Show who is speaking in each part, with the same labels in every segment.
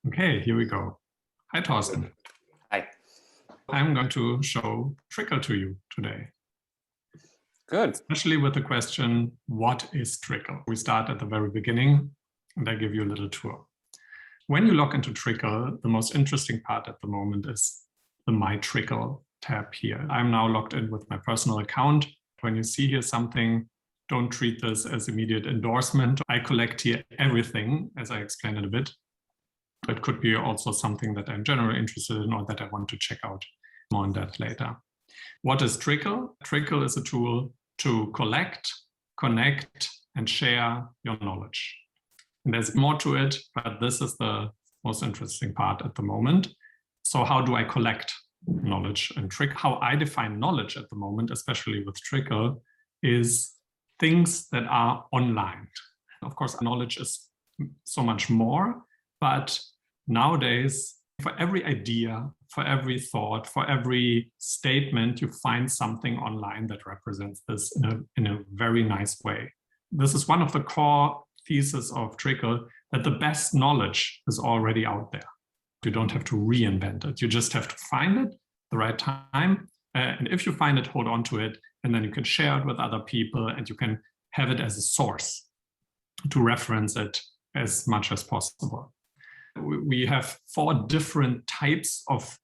Speaker 1: Okay, here we go. Hi, Thorsten.
Speaker 2: Hi.
Speaker 1: I'm going to show Trickle to you today.
Speaker 2: Good.
Speaker 1: Especially with the question, what is Trickle? We start at the very beginning and I give you a little tour. When you log into Trickle, the most interesting part at the moment is the My Trickle tab here. I'm now logged in with my personal account. When you see here something, don't treat this as immediate endorsement. I collect here everything, as I explained in a bit. It could be also something that I'm generally interested in or that I want to check out. More on that later. What is Trickle? Trickle is a tool to collect, connect, and share your knowledge. And there's more to it, but this is the most interesting part at the moment. So how do I collect knowledge and Trickle? How I define knowledge at the moment, especially with Trickle, is things that are online. Of course, knowledge is so much more, but nowadays, for every idea, for every thought, for every statement, you find something online that represents this in a very nice way. This is one of the core theses of Trickle, that the best knowledge is already out there. You don't have to reinvent it. You just have to find it at the right time. And if you find it, hold on to it, and then you can share it with other people and you can have it as a source to reference it as much as possible. We have 4 different types of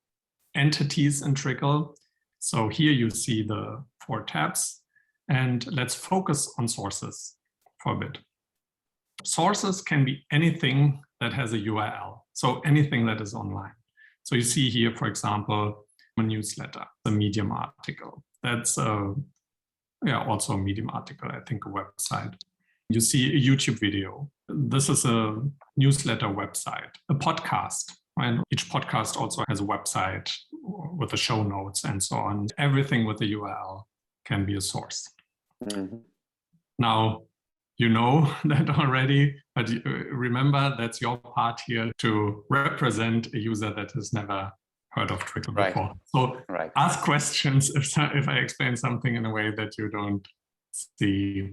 Speaker 1: entities in Trickle. So here you see the 4 tabs, and let's focus on sources for a bit. Sources can be anything that has a URL, so anything that is online. So you see here, for example, a newsletter, a Medium article. That's also a Medium article, I think a website. You see a YouTube video. This is a newsletter website, a podcast. Right? Each podcast also has a website with the show notes and so on. Everything with the URL can be a source. Mm-hmm. Now, you know that already, but remember that's your part here to represent a user that has never heard of Trickle before. So ask questions if I explain something in a way that you don't see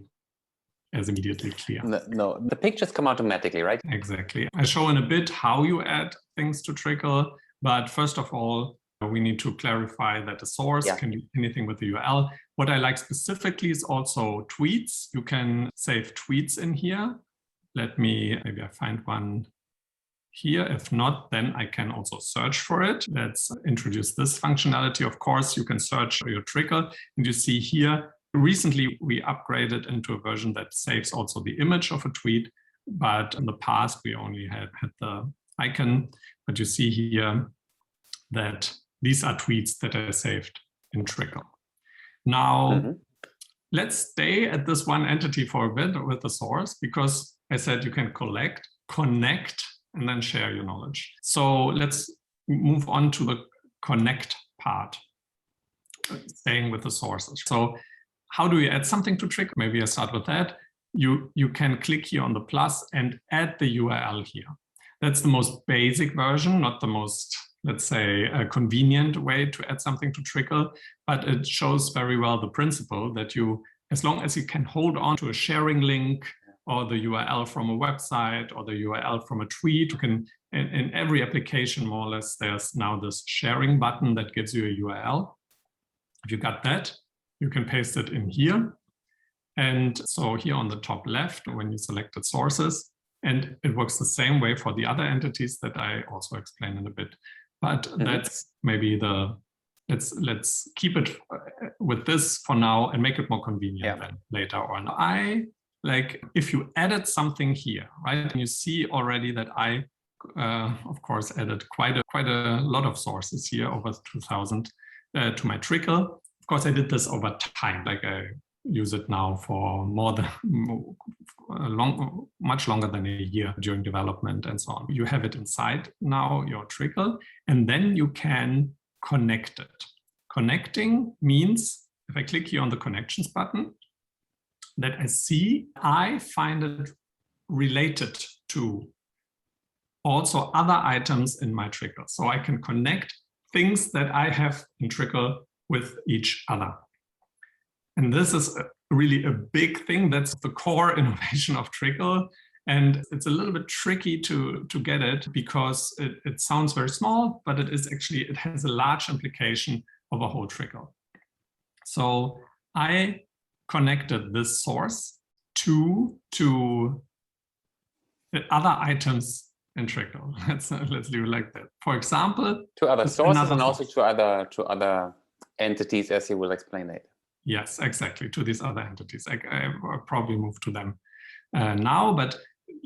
Speaker 1: as immediately clear.
Speaker 2: No, the pictures come automatically, right?
Speaker 1: Exactly. I show in a bit how you add things to Trickle, but first of all, we need to clarify that a source can be anything with the URL. What I like specifically is also tweets. You can save tweets in here. Maybe I find one here. If not, then I can also search for it. Let's introduce this functionality. Of course, you can search your Trickle, and you see here, recently, we upgraded into a version that saves also the image of a tweet, but in the past, we only had the icon. But you see here that these are tweets that I saved in Trickle. Now, let's stay at this one entity for a bit with the source, because I said you can collect, connect, and then share your knowledge. So let's move on to the connect part, staying with the sources. So how do you add something to Trickle? Maybe I start with that. You can click here on the plus and add the URL here. That's the most basic version, not the most, let's say, convenient way to add something to Trickle, but it shows very well the principle that you, as long as you can hold on to a sharing link or the URL from a website or the URL from a tweet, you can, in every application more or less, there's now this sharing button that gives you a URL. If you got that, you can paste it in here. And so here on the top left, when you selected sources, and it works the same way for the other entities that I also explain in a bit. But that's maybe let's keep it with this for now and make it more convenient then later on. I like if you added something here, right? And you see already that I, of course, added quite a lot of sources here, over 2,000 to my Trickle. Of course, I did this over time. Like I use it now for much longer than a year during development and so on. You have it inside now your Trickle, and then you can connect it. Connecting means, if I click here on the connections button, that I find it related to also other items in my Trickle. So I can connect things that I have in Trickle with each other. And this is really a big thing. That's the core innovation of Trickle. And it's a little bit tricky to get it because it sounds very small, but it has a large implication of a whole trickle. So I connected this source to the other items in Trickle. Let's do it like that. For example,
Speaker 2: to other sources and also to other entities, as you will explain later.
Speaker 1: Yes, exactly. To these other entities. I will probably move to them now, but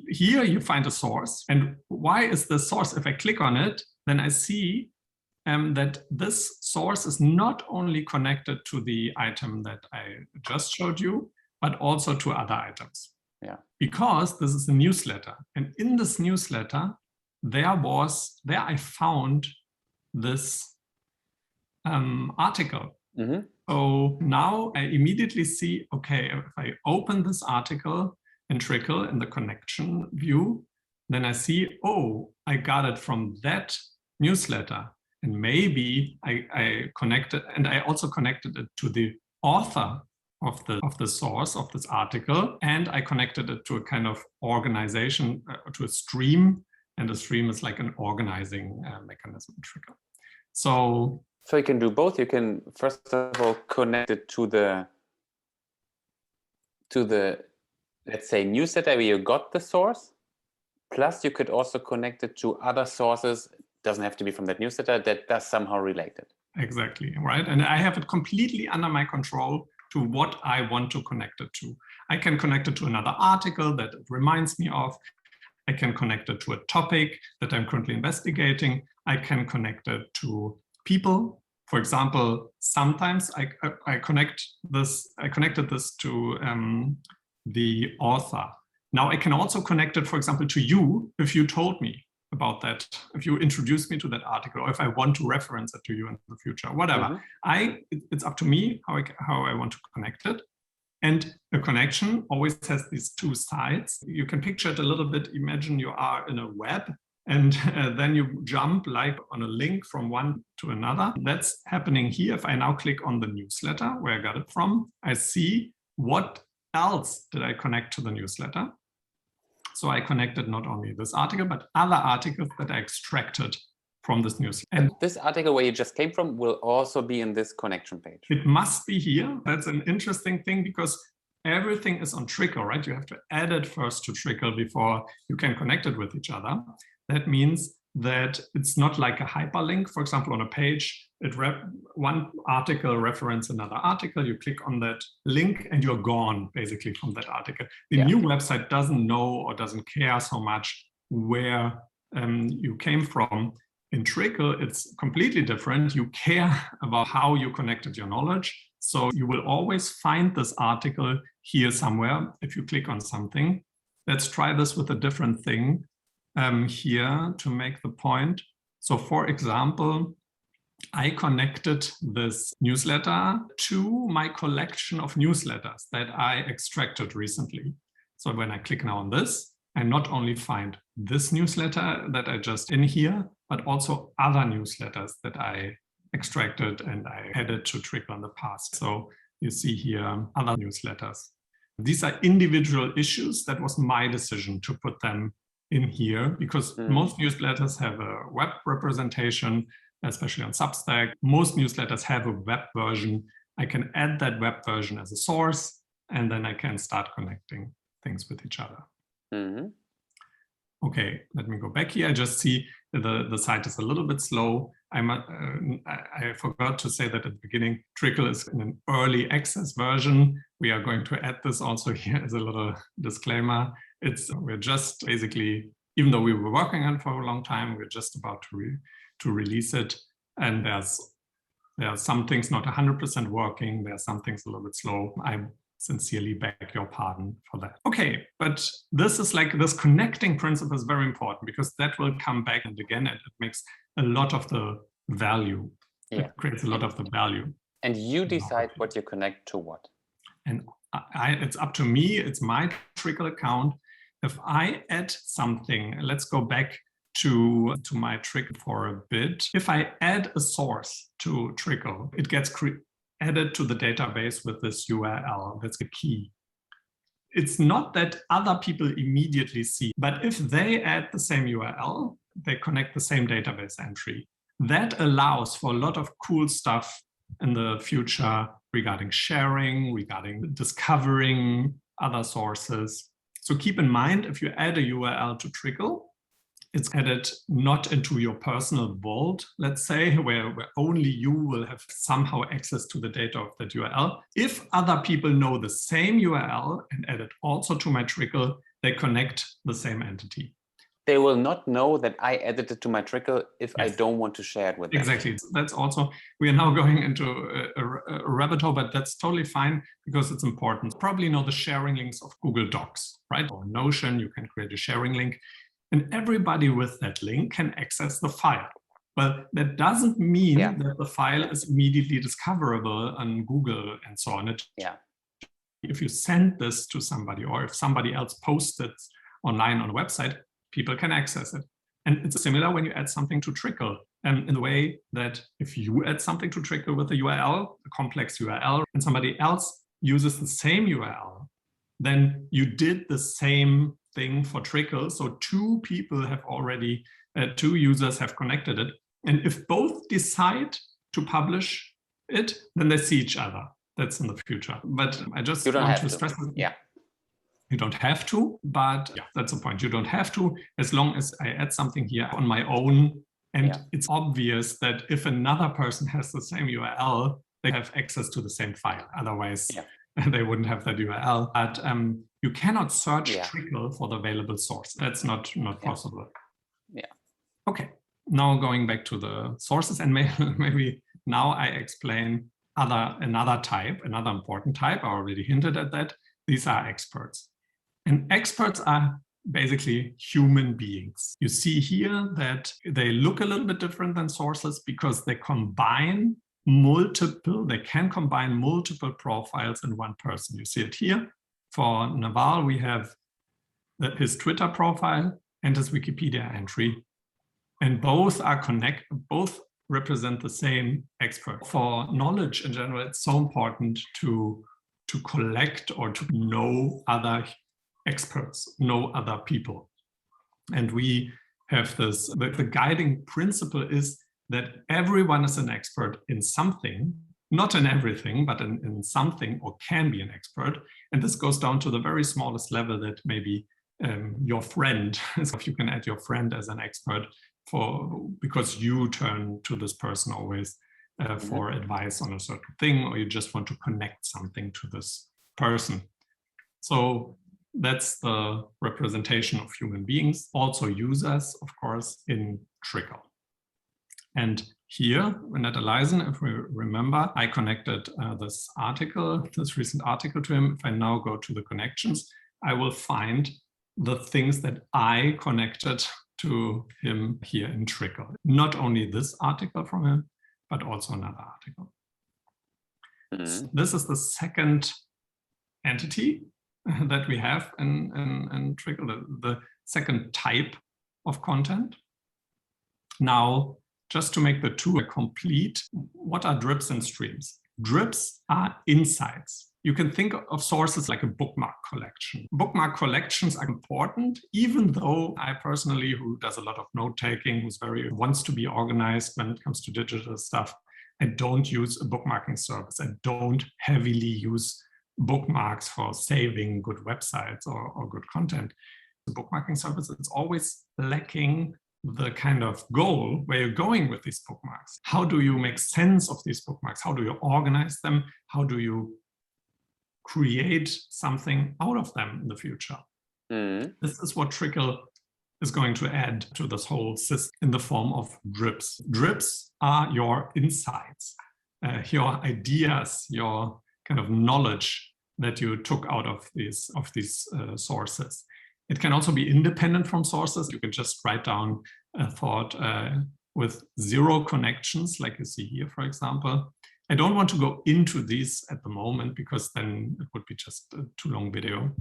Speaker 1: here you find a source. And why is the source? If I click on it, then I see that this source is not only connected to the item that I just showed you, but also to other items.
Speaker 2: Yeah.
Speaker 1: Because this is a newsletter. And in this newsletter, there I found this article.
Speaker 2: Mm-hmm.
Speaker 1: So now I immediately see, okay, if I open this article in Trickle in the connection view, then I see, oh, I got it from that newsletter. And maybe I connected, and I also connected it to the author of the source of this article, and I connected it to a kind of organization, to a stream, and a stream is like an organizing mechanism in Trickle. So
Speaker 2: you can do both. You can first of all connect it to the let's say newsletter where you got the source. Plus, you could also connect it to other sources. Doesn't have to be from that newsletter, that does somehow relate it.
Speaker 1: Exactly, right? And I have it completely under my control to what I want to connect it to. I can connect it to another article that it reminds me of. I can connect it to a topic that I'm currently investigating. I can connect it to people. For example, sometimes I connected this to the author. Now I can also connect it, for example, to you if you told me about that, if you introduced me to that article, or if I want to reference it to you in the future, whatever. Mm-hmm. It's up to me how I want to connect it. And a connection always has these two sides. You can picture it a little bit. Imagine you are in a web and then you jump like on a link from one to another. That's happening here. If I now click on the newsletter where I got it from, I see what else did I connect to the newsletter. So I connected not only this article, but other articles that I extracted from this newsletter.
Speaker 2: And this article where you just came from will also be in this connection page.
Speaker 1: It must be here. That's an interesting thing because everything is on Trickle, right? You have to add it first to Trickle before you can connect it with each other. That means that it's not like a hyperlink. For example, on a page, one article reference another article. You click on that link and you're gone basically from that article. The new website doesn't know or doesn't care so much where you came from. In Trickle, it's completely different. You care about how you connected your knowledge. So you will always find this article here somewhere if you click on something. Let's try this with a different thing here to make the point. So for example, I connected this newsletter to my collection of newsletters that I extracted recently. So when I click now on this, I not only find this newsletter that I just in here, but also other newsletters that I extracted and I added to Trickle in the past. So you see here other newsletters. These are individual issues. That was my decision to put them in here because most newsletters have a web representation, especially on Substack. Most newsletters have a web version. I can add that web version as a source, and then I can start connecting things with each other.
Speaker 2: Mm-hmm.
Speaker 1: Okay, let me go back here. I just see the site is a little bit slow. I forgot to say that at the beginning, Trickle is in an early access version. We are going to add this also here as a little disclaimer. We're just basically, even though we were working on it for a long time, we're just about to release it. And there are some things not 100% working. There are some things a little bit slow. I sincerely beg your pardon for that. Okay, but this is like this connecting principle is very important because that will come back and again, it makes a lot of the value. Yeah. It creates a lot of the value.
Speaker 2: And you decide what you connect to what.
Speaker 1: And it's up to me. It's my Trickle account. If I add something, let's go back to my Trickle for a bit. If I add a source to Trickle, it gets added to the database with this URL. That's the key. it's not that other people immediately see, but if they add the same URL, they connect the same database entry. That allows for a lot of cool stuff in the future regarding sharing, regarding discovering other sources. So keep in mind, if you add a URL to Trickle, it's added not into your personal vault, let's say, where only you will have somehow access to the data of that URL. If other people know the same URL and add it also to my Trickle, they connect the same entity.
Speaker 2: They will not know that I added it to my Trickle if I don't want to share it with them.
Speaker 1: Exactly. That's also, we are now going into a rabbit hole, but that's totally fine because it's important. Probably know the sharing links of Google Docs, right? Or Notion, you can create a sharing link. And everybody with that link can access the file. But that doesn't mean that the file is immediately discoverable on Google and so on. If you send this to somebody, or if somebody else posts it online on a website, people can access it. And it's similar when you add something to Trickle, in the way that if you add something to Trickle with a URL, a complex URL, and somebody else uses the same URL, then you did the same thing for Trickle. So two people have already, two users have connected it. And if both decide to publish it, then they see each other. That's in the future. But I just want to stress that. You don't have to, but that's the point. You don't have to, as long as I add something here on my own. And it's obvious that if another person has the same URL, they have access to the same file. Otherwise, they wouldn't have that URL. But you cannot search Trickle for the available source. That's not possible. Okay. Now going back to the sources, and maybe now I explain another important type. I already hinted at that. These are experts. And experts are basically human beings. You see here that they look a little bit different than sources because they can combine multiple profiles in one person. You see it here. For Naval, we have his Twitter profile and his Wikipedia entry. And both are both represent the same expert. For knowledge in general, it's so important to collect or to know other experts, know other people. And we have this, the guiding principle is that everyone is an expert in something, not in everything, but in something, or can be an expert. And this goes down to the very smallest level that maybe your friend, if you can add your friend as an expert because you turn to this person always for advice on a certain thing, or you just want to connect something to this person. So that's the representation of human beings, also users, of course, in Trickle. And here, when at Elizen, if we remember, I connected this recent article to him. If I now go to the connections, I will find the things that I connected to him here in Trickle. Not only this article from him, but also another article. So this is the second entity that we have in Trickle, the second type of content. Now, just to make the two complete, what are drips and streams? Drips are insights. You can think of sources like a bookmark collection. Bookmark collections are important, even though I personally, who does a lot of note-taking, wants to be organized when it comes to digital stuff, I don't use a bookmarking service. I don't heavily use bookmarks for saving good websites or good content. The bookmarking service is always lacking the kind of goal where you're going with these bookmarks. How do you make sense of these bookmarks? How do you organize them? How do you create something out of them in the future? This is what Trickle is going to add to this whole system in the form of drips. Drips are your insights, your ideas, your kind of knowledge that you took out of these sources. It can also be independent from sources. You can just write down a thought with 0 connections, like you see here, for example. I don't want to go into these at the moment because then it would be just a too long video.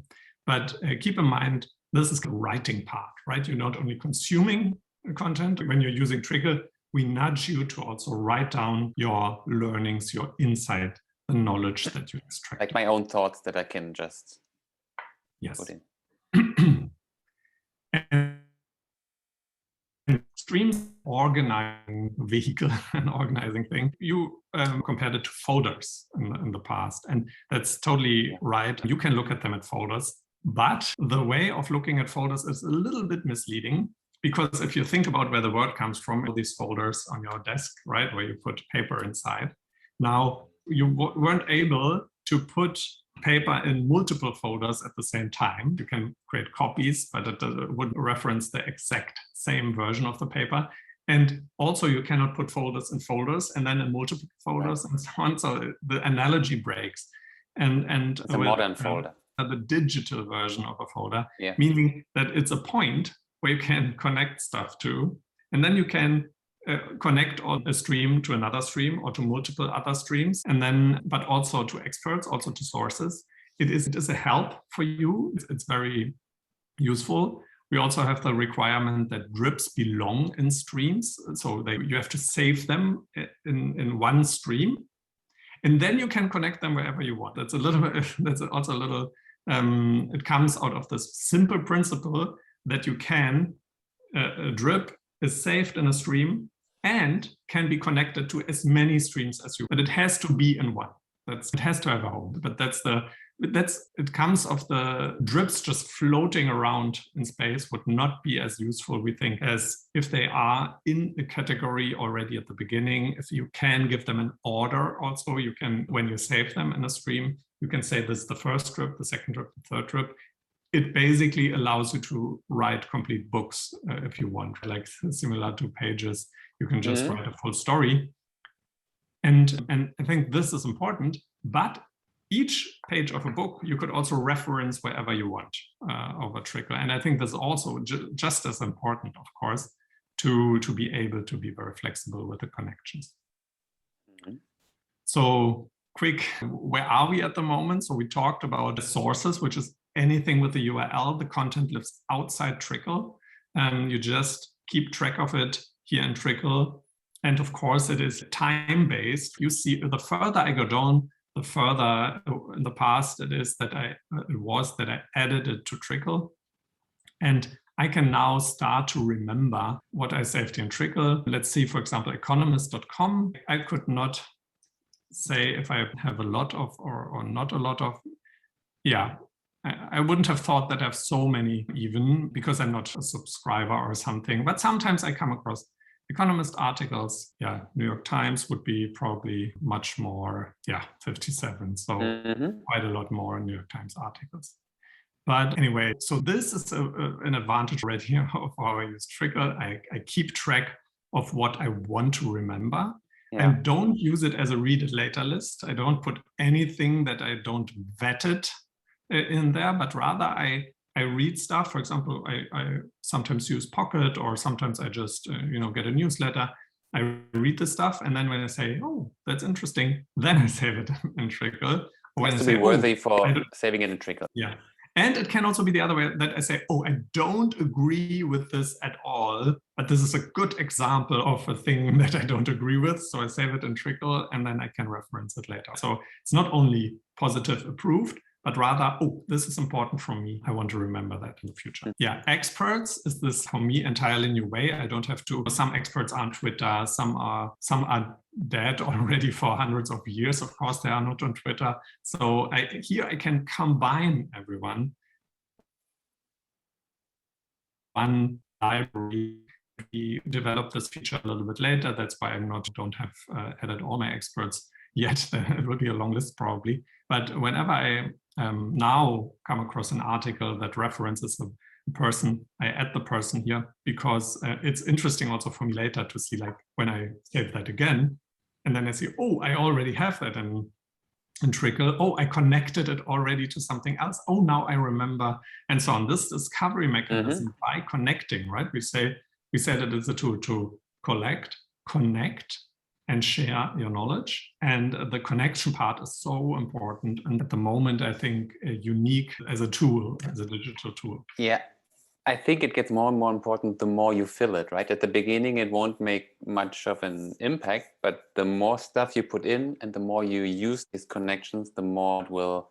Speaker 1: But keep in mind, this is the writing part, right? You're not only consuming content. When you're using Trickle, we nudge you to also write down your learnings, your insight, the knowledge that you extract.
Speaker 2: Like my own thoughts that I can just
Speaker 1: Yes.
Speaker 2: put in.
Speaker 1: And streams organizing vehicle, an organizing thing. You compared it to folders in the past, and that's totally right. You can look at them at folders, but the way of looking at folders is a little bit misleading, because if you think about where the word comes from, all these folders on your desk, right, where you put paper inside. Now, you weren't able to put paper in multiple folders at the same time. You can create copies, but it would reference the exact same version of the paper. And also you cannot put folders in folders and then in multiple folders and so on. So the analogy breaks. And
Speaker 2: it's a modern folder.
Speaker 1: The digital version of a folder,
Speaker 2: yeah.
Speaker 1: Meaning that it's a point where you can connect stuff to, and then you can connect on a stream to another stream or to multiple other streams, and then, but also to experts, also to sources. It is a help for you. It's very useful. We also have the requirement that drips belong in streams. So you have to save them in one stream, and then you can connect them wherever you want. That's a little bit, that's also a little, it comes out of this simple principle that you can, a drip is saved in a stream and can be connected to as many streams as you, but it has to be in one. It has to have a home, but it comes of the drips just floating around in space would not be as useful, we think, as if they are in a category already at the beginning. If you can give them an order also, you can, when you save them in a stream, you can say this is the first drip, the second drip, the third drip. It basically allows you to write complete books if you want, like similar to Pages. You can just write a full story. And I think this is important, but each page of a book, you could also reference wherever you want over Trickle. And I think that's also just as important, of course, to be able to be very flexible with the connections. So quick, where are we at the moment? So we talked about the sources, which is anything with the URL. The content lives outside Trickle. You just keep track of it here in Trickle. And of course, it is time-based. You see, the further I go down, the further in the past it was that I added it to Trickle. And I can now start to remember what I saved in Trickle. Let's see, for example, economist.com. I could not say if I have a lot of or not a lot of. Yeah, I wouldn't have thought that I have so many, even because I'm not a subscriber or something. But sometimes I come across Economist articles. Yeah, New York Times would be probably much more. Yeah, 57. So quite a lot more New York Times articles. But anyway, so this is an advantage right here of how I use Trickle. I keep track of what I want to remember. Yeah. And don't use it as a read it later list. I don't put anything that I don't vet it in there, but rather I read stuff. For example, I sometimes use Pocket, or sometimes I just get a newsletter. I read the stuff, and then when I say, oh, that's interesting, then I save it in Trickle.
Speaker 2: It has to be worthy for saving it in Trickle.
Speaker 1: Yeah. And it can also be the other way, that I say, oh, I don't agree with this at all, but this is a good example of a thing that I don't agree with. So I save it in Trickle, and then I can reference it later. So it's not only positive approved, but rather, oh, this is important for me. I want to remember that in the future. Yeah, experts is this, for me, entirely new way. I don't have to, some experts are on Twitter, some are dead already for hundreds of years. Of course, they are not on Twitter. So here I can combine everyone. One library. We developed this feature a little bit later. That's why don't have added all my experts yet. It will be a long list probably. But whenever I now come across an article that references a person, I add the person here, because it's interesting also for me later to see, like, when I save that again, and then I see, oh, I already have that in Trickle. Oh, I connected it already to something else. Oh, now I remember, and so on. This discovery mechanism by connecting, right? We said it is a tool to collect, connect, and share your knowledge. And the connection part is so important. And at the moment, I think unique as a tool, as a digital tool.
Speaker 2: Yeah, I think it gets more and more important the more you fill it, right? At the beginning, it won't make much of an impact, but the more stuff you put in and the more you use these connections, the more it will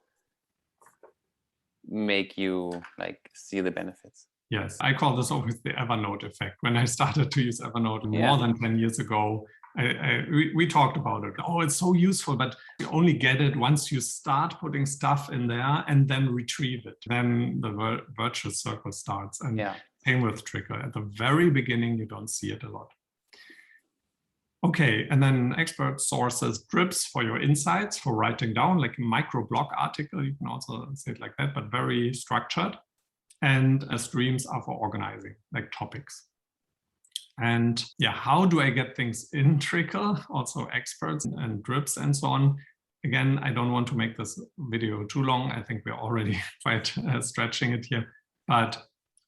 Speaker 2: make you like see the benefits.
Speaker 1: Yes, I call this always the Evernote effect. When I started to use Evernote more than 10 years ago, we talked about it. Oh, it's so useful, but you only get it once you start putting stuff in there and then retrieve it. Then the virtuous circle starts. And same with Trickle. At the very beginning, you don't see it a lot. Okay, and then expert sources, drips for your insights, for writing down, like a micro blog article. You can also say it like that, but very structured. And streams are for organizing, like topics. And yeah, how do I get things in Trickle? Also experts and drips and so on. Again, I don't want to make this video too long. I think we're already quite stretching it here. But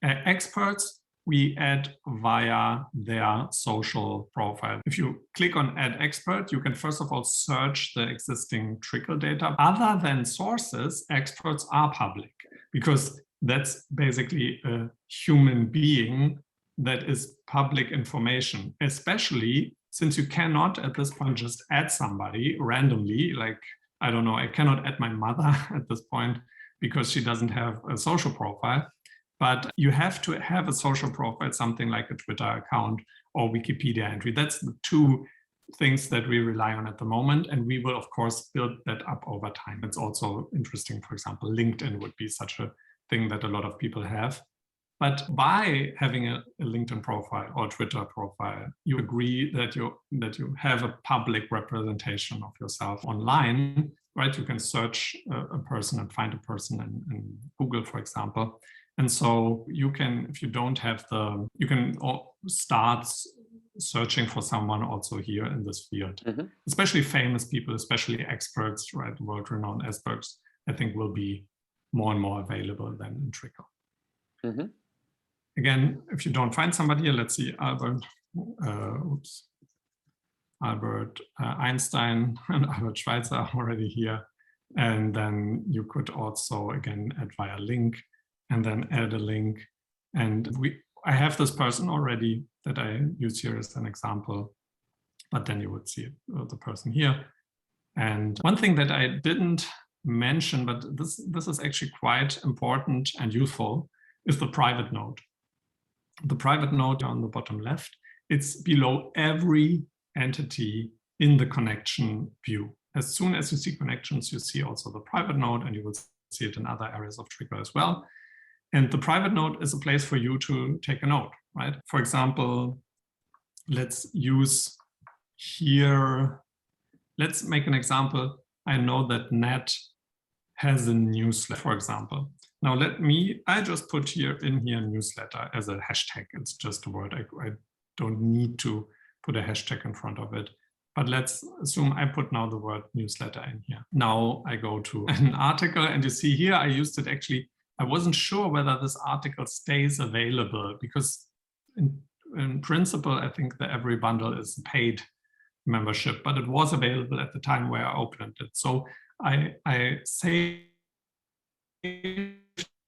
Speaker 1: experts, we add via their social profile. If you click on Add Expert, you can first of all search the existing Trickle data. Other than sources, experts are public because that's basically a human being that is public information, especially since you cannot at this point just add somebody randomly. Like, I don't know, I cannot add my mother at this point because she doesn't have a social profile. But you have to have a social profile, something like a Twitter account or Wikipedia entry. That's the two things that we rely on at the moment. And we will, of course, build that up over time. It's also interesting, for example, LinkedIn would be such a thing that a lot of people have. But by having a LinkedIn profile or Twitter profile, you agree that you have a public representation of yourself online, right? You can search a person and find a person in Google, for example. And so you can, if you don't have you can start searching for someone also here in this field, especially famous people, especially experts, right? World-renowned experts, I think will be more and more available than in Trickle. Again, if you don't find somebody here, let's see, Albert Einstein and Albert Schweitzer are already here. And then you could also, again, add via link and then add a link. And I have this person already that I use here as an example, but then you would see the person here. And one thing that I didn't mention, but this is actually quite important and useful, is the private note. The private note on the bottom left, it's below every entity in the connection view. As soon as you see connections, you see also the private note, and you will see it in other areas of Trickle as well. And the private note is a place for you to take a note, right? For example, let's use here, let's make an example. I know that Nat has a newsletter, for example. Now I just put in here newsletter as a hashtag. It's just a word. I don't need to put a hashtag in front of it. But let's assume I put now the word newsletter in here. Now I go to an article, and you see here I used it actually. I wasn't sure whether this article stays available because in principle, I think the Every Bundle is a paid membership, but it was available at the time where I opened it. So I saved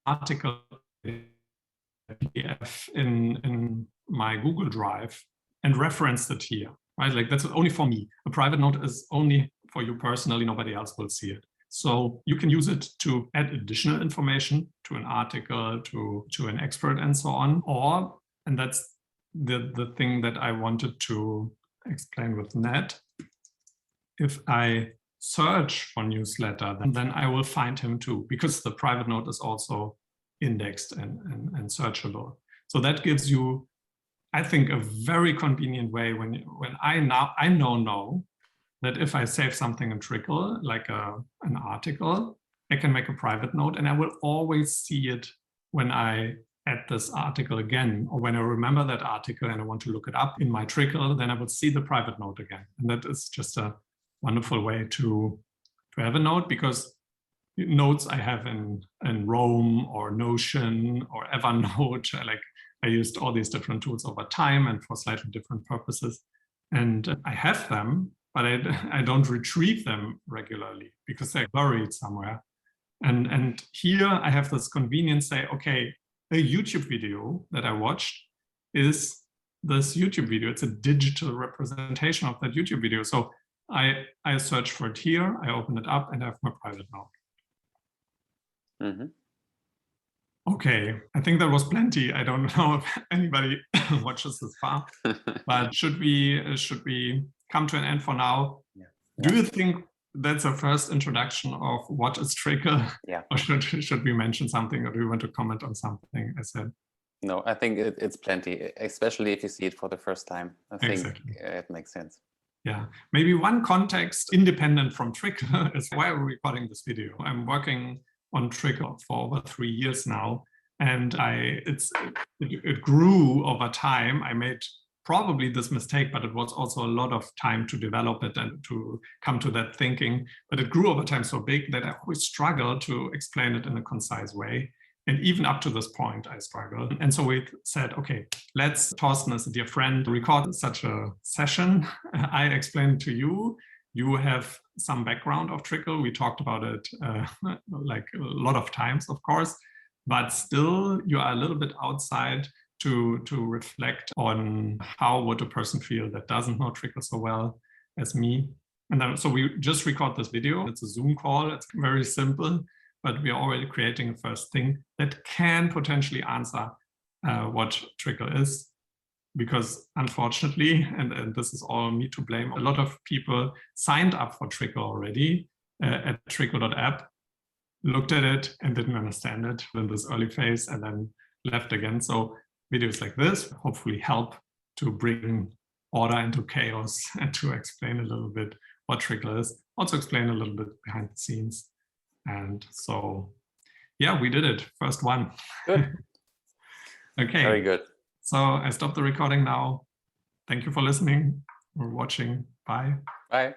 Speaker 1: article PDF in my Google Drive and referenced it here, right? Like that's only for me. A private note is only for you personally, nobody else will see it. So you can use it to add additional information to an article, to an expert and so on. Or, and that's the thing that I wanted to explain with Nat, if I search for newsletter, then I will find him too, because the private note is also indexed and searchable. So that gives you, I think, a very convenient way when I know that if I save something in Trickle, like an article, I can make a private note and I will always see it when I add this article again, or when I remember that article and I want to look it up in my Trickle, then I will see the private note again. And that is just a wonderful way to have a note, because notes I have in Roam or Notion or Evernote, I used all these different tools over time and for slightly different purposes. And I have them, but I don't retrieve them regularly because they're buried somewhere. And here I have this convenience, say, okay, a YouTube video that I watched is this YouTube video. It's a digital representation of that YouTube video. So I search for it here, I open it up, and I have my private note. Okay, I think there was plenty. I don't know if anybody watches this far, but should we come to an end for now?
Speaker 2: Yeah.
Speaker 1: Do you think that's a first introduction of what is Trickle?
Speaker 2: Yeah.
Speaker 1: Or should we mention something, or do you want to comment on something I said?
Speaker 2: No, I think it's plenty, especially if you see it for the first time. I think
Speaker 1: Exactly.
Speaker 2: it makes sense.
Speaker 1: Yeah, maybe one context independent from Trickle is why we're recording this video. I'm working on Trickle for over 3 years now, and it grew over time. I made probably this mistake, but it was also a lot of time to develop it and to come to that thinking. But it grew over time so big that I always struggle to explain it in a concise way. And even up to this point, I struggled. And so we said, okay, let's, Thorsten is a dear friend, record such a session. I explained to you. You have some background of Trickle. We talked about it like a lot of times, of course, but still you are a little bit outside to reflect on how would a person feel that doesn't know Trickle so well as me. And then, so we just record this video. It's a Zoom call. It's very simple, but we are already creating a first thing that can potentially answer what Trickle is. Because unfortunately, and this is all me to blame, a lot of people signed up for Trickle already at Trickle.app, looked at it and didn't understand it in this early phase and then left again. So videos like this hopefully help to bring order into chaos and to explain a little bit what Trickle is, also explain a little bit behind the scenes. And so, yeah, we did it. First one.
Speaker 2: Good.
Speaker 1: Okay.
Speaker 2: Very good.
Speaker 1: So I stop the recording now. Thank you for listening or watching. Bye.
Speaker 2: Bye.